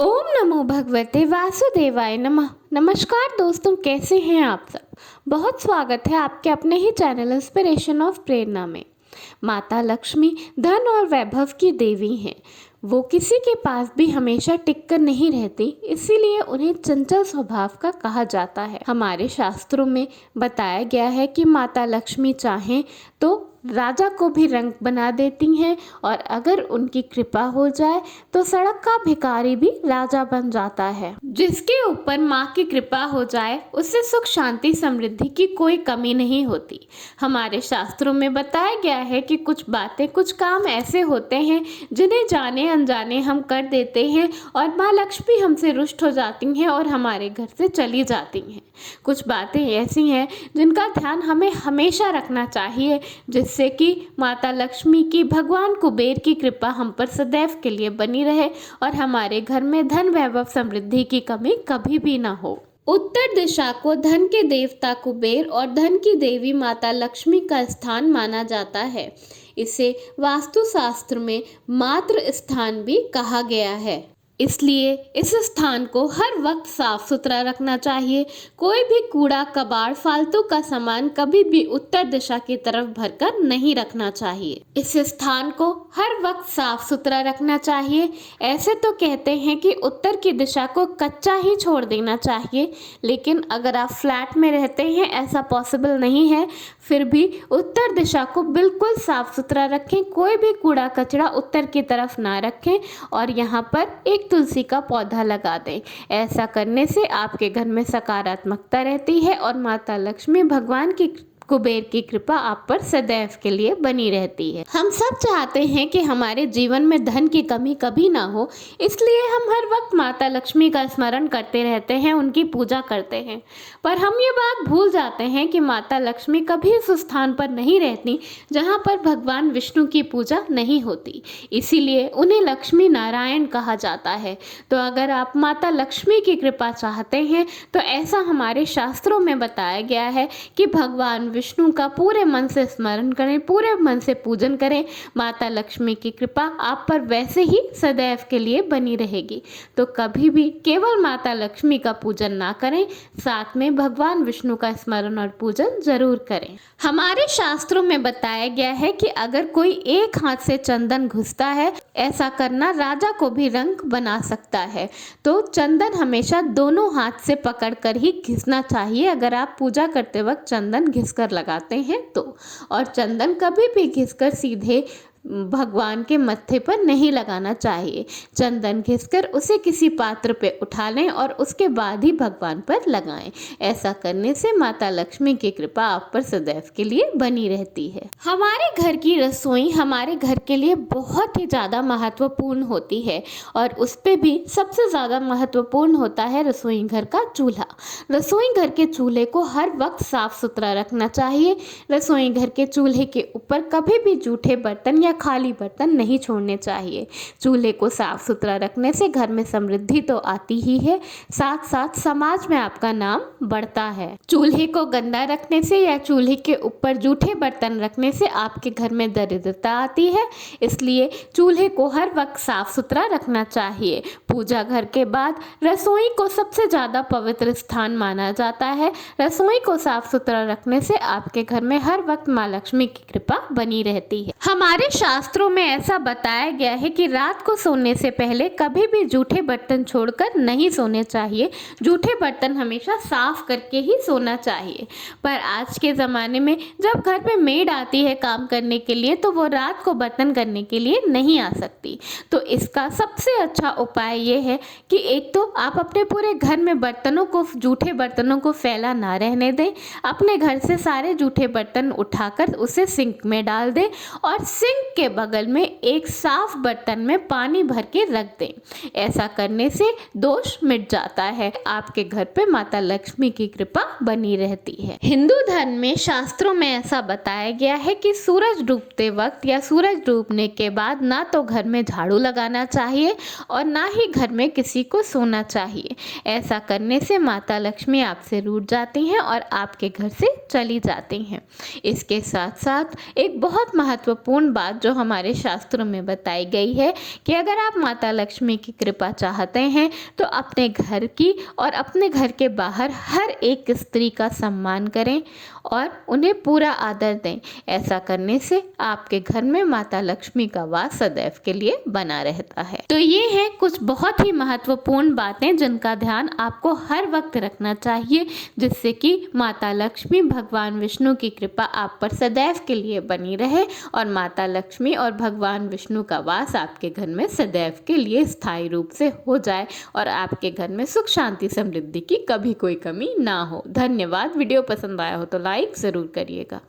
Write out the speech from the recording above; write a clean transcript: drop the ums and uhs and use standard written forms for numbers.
ओम नमो भगवते वासुदेवाय नमः। नमस्कार दोस्तों, कैसे हैं आप सब। बहुत स्वागत है आपके अपने ही चैनल इंस्पिरेशन ऑफ प्रेरणा में। माता लक्ष्मी धन और वैभव की देवी हैं। वो किसी के पास भी हमेशा टिक कर नहीं रहती, इसीलिए उन्हें चंचल स्वभाव का कहा जाता है। हमारे शास्त्रों में बताया गया है कि माता लक्ष्मी चाहें तो राजा को भी रंक बना देती हैं, और अगर उनकी कृपा हो जाए तो सड़क का भिखारी भी राजा बन जाता है। जिसके ऊपर माँ की कृपा हो जाए उससे सुख शांति समृद्धि की कोई कमी नहीं होती। हमारे शास्त्रों में बताया गया है कि कुछ बातें कुछ काम ऐसे होते हैं जिन्हें जाने अनजाने हम कर देते हैं और माँ लक्ष्मी हमसे रुष्ट हो जाती हैं और हमारे घर से चली जाती हैं। कुछ बातें ऐसी हैं जिनका ध्यान हमें हमेशा रखना चाहिए, जिससे कि माता लक्ष्मी की, भगवान कुबेर की कृपा हम पर सदैव के लिए बनी रहे और हमारे घर में धन वैभव समृद्धि की कमी कभी भी ना हो। उत्तर दिशा को धन के देवता कुबेर और धन की देवी माता लक्ष्मी का स्थान माना जाता है। इसे वास्तुशास्त्र में मातृ स्थान भी कहा गया है। इसलिए इस स्थान को हर वक्त साफ सुथरा रखना चाहिए। कोई भी कूड़ा कबाड़ फालतू का सामान कभी भी उत्तर दिशा की तरफ भरकर नहीं रखना चाहिए। इस स्थान को हर वक्त साफ सुथरा रखना चाहिए। ऐसे तो कहते हैं कि उत्तर की दिशा को कच्चा ही छोड़ देना चाहिए, लेकिन अगर आप फ्लैट में रहते हैं ऐसा पॉसिबल नहीं है। फिर भी उत्तर दिशा को बिल्कुल साफ सुथरा रखें। कोई भी कूड़ा कचरा उत्तर की तरफ ना रखें और यहाँ पर एक तुलसी का पौधा लगा दें। ऐसा करने से आपके घर में सकारात्मकता रहती है और माता लक्ष्मी, भगवान की, कुबेर की कृपा आप पर सदैव के लिए बनी रहती है। हम सब चाहते हैं कि हमारे जीवन में धन की कमी कभी ना हो, इसलिए हम हर वक्त माता लक्ष्मी का स्मरण करते रहते हैं, उनकी पूजा करते हैं। पर हम ये बात भूल जाते हैं कि माता लक्ष्मी कभी उस स्थान पर नहीं रहती जहाँ पर भगवान विष्णु की पूजा नहीं होती, इसीलिए उन्हें लक्ष्मी नारायण कहा जाता है। तो अगर आप माता लक्ष्मी की कृपा चाहते हैं तो ऐसा हमारे शास्त्रों में बताया गया है कि भगवान विष्णु का पूरे मन से स्मरण करें, पूरे मन से पूजन करें। माता लक्ष्मी की कृपा आप पर वैसे ही सदैव के लिए बनी रहेगी। तो कभी भी केवल माता लक्ष्मी का पूजन ना करें, साथ में भगवान विष्णु का स्मरण और पूजन जरूर करें। हमारे शास्त्रों में बताया गया है कि अगर कोई एक हाथ से चंदन घुसता है, ऐसा करना राजा को भी रंक बना सकता है। तो चंदन हमेशा दोनों हाथ से पकड़कर ही घिसना चाहिए अगर आप पूजा करते वक्त चंदन घिसकर लगाते हैं तो। और चंदन कभी भी घिसकर सीधे भगवान के मत्थे पर नहीं लगाना चाहिए। चंदन घिसकर उसे किसी पात्र पे उठा लें और उसके बाद ही भगवान पर लगाएं। ऐसा करने से माता लक्ष्मी की कृपा आप पर सदैव के लिए बनी रहती है। हमारे घर की रसोई हमारे घर के लिए बहुत ही ज़्यादा महत्वपूर्ण होती है और उस पर भी सबसे ज़्यादा महत्वपूर्ण होता है रसोई घर का चूल्हा। रसोई घर के चूल्हे को हर वक्त साफ सुथरा रखना चाहिए। रसोई घर के चूल्हे के ऊपर कभी भी जूठे बर्तन या खाली बर्तन नहीं छोड़ने चाहिए। चूल्हे को साफ सुथरा रखने से घर में समृद्धि तो आती ही है, साथ साथ समाज में आपका नाम बढ़ता है। चूल्हे को गंदा रखने से या चूल्हे के ऊपर जूठे बर्तन रखने से आपके घर में दरिद्रता आती है, इसलिए चूल्हे को हर वक्त साफ सुथरा रखना चाहिए। पूजा घर के बाद रसोई को सबसे ज़्यादा पवित्र स्थान माना जाता है। रसोई को साफ सुथरा रखने से आपके घर में हर वक्त माँ लक्ष्मी की कृपा बनी रहती है। हमारे शास्त्रों में ऐसा बताया गया है कि रात को सोने से पहले कभी भी जूठे बर्तन छोड़कर नहीं सोने चाहिए। जूठे बर्तन हमेशा साफ करके ही सोना चाहिए। पर आज के ज़माने में जब घर में मेड आती है काम करने के लिए, तो वो रात को बर्तन करने के लिए नहीं आ सकती। तो इसका सबसे अच्छा उपाय ये है कि एक तो आप अपने पूरे घर में बर्तनों को, जूठे बर्तनों को फैला ना रहने दें। अपने घर से सारे जूठे बर्तन उठाकर उसे सिंक में डाल दें और सिंक के बगल में एक साफ बर्तन में पानी भर के रख दें। ऐसा करने से दोष मिट जाता है। आपके घर पे माता लक्ष्मी की कृपा बनी रहती है। हिंदू धर्म में शास्त्रों में ऐसा बताया गया है कि सूरज डूबते वक्त या सूरज डूबने के बाद ना तो घर में झाड़ू लगाना चाहिए और ना ही घर में किसी को सोना चाहिए। ऐसा करने से माता लक्ष्मी आपसे रूठ जाती हैं और आपके घर से चली जाती हैं। इसके साथ साथ एक बहुत महत्वपूर्ण बात बात जो हमारे शास्त्रों में बताई गई है कि अगर आप माता लक्ष्मी की कृपा चाहते हैं तो अपने घर की और अपने घर के बाहर हर एक स्त्री का सम्मान करें और उन्हें पूरा आदर दें। ऐसा करने से आपके घर में माता लक्ष्मी का वास सदैव के लिए बना रहता है। तो ये हैं कुछ बहुत ही महत्वपूर्ण बातें जिनका ध्यान आपको हर वक्त रखना चाहिए, जिससे कि माता लक्ष्मी भगवान विष्णु की कृपा आप पर सदैव के लिए बनी रहे और माता लक्ष्मी और भगवान विष्णु का वास आपके घर में सदैव के लिए स्थायी रूप से हो जाए और आपके घर में सुख शांति समृद्धि की कभी कोई कमी ना हो। धन्यवाद। वीडियो पसंद आया हो तो लाइक ज़रूर करिएगा।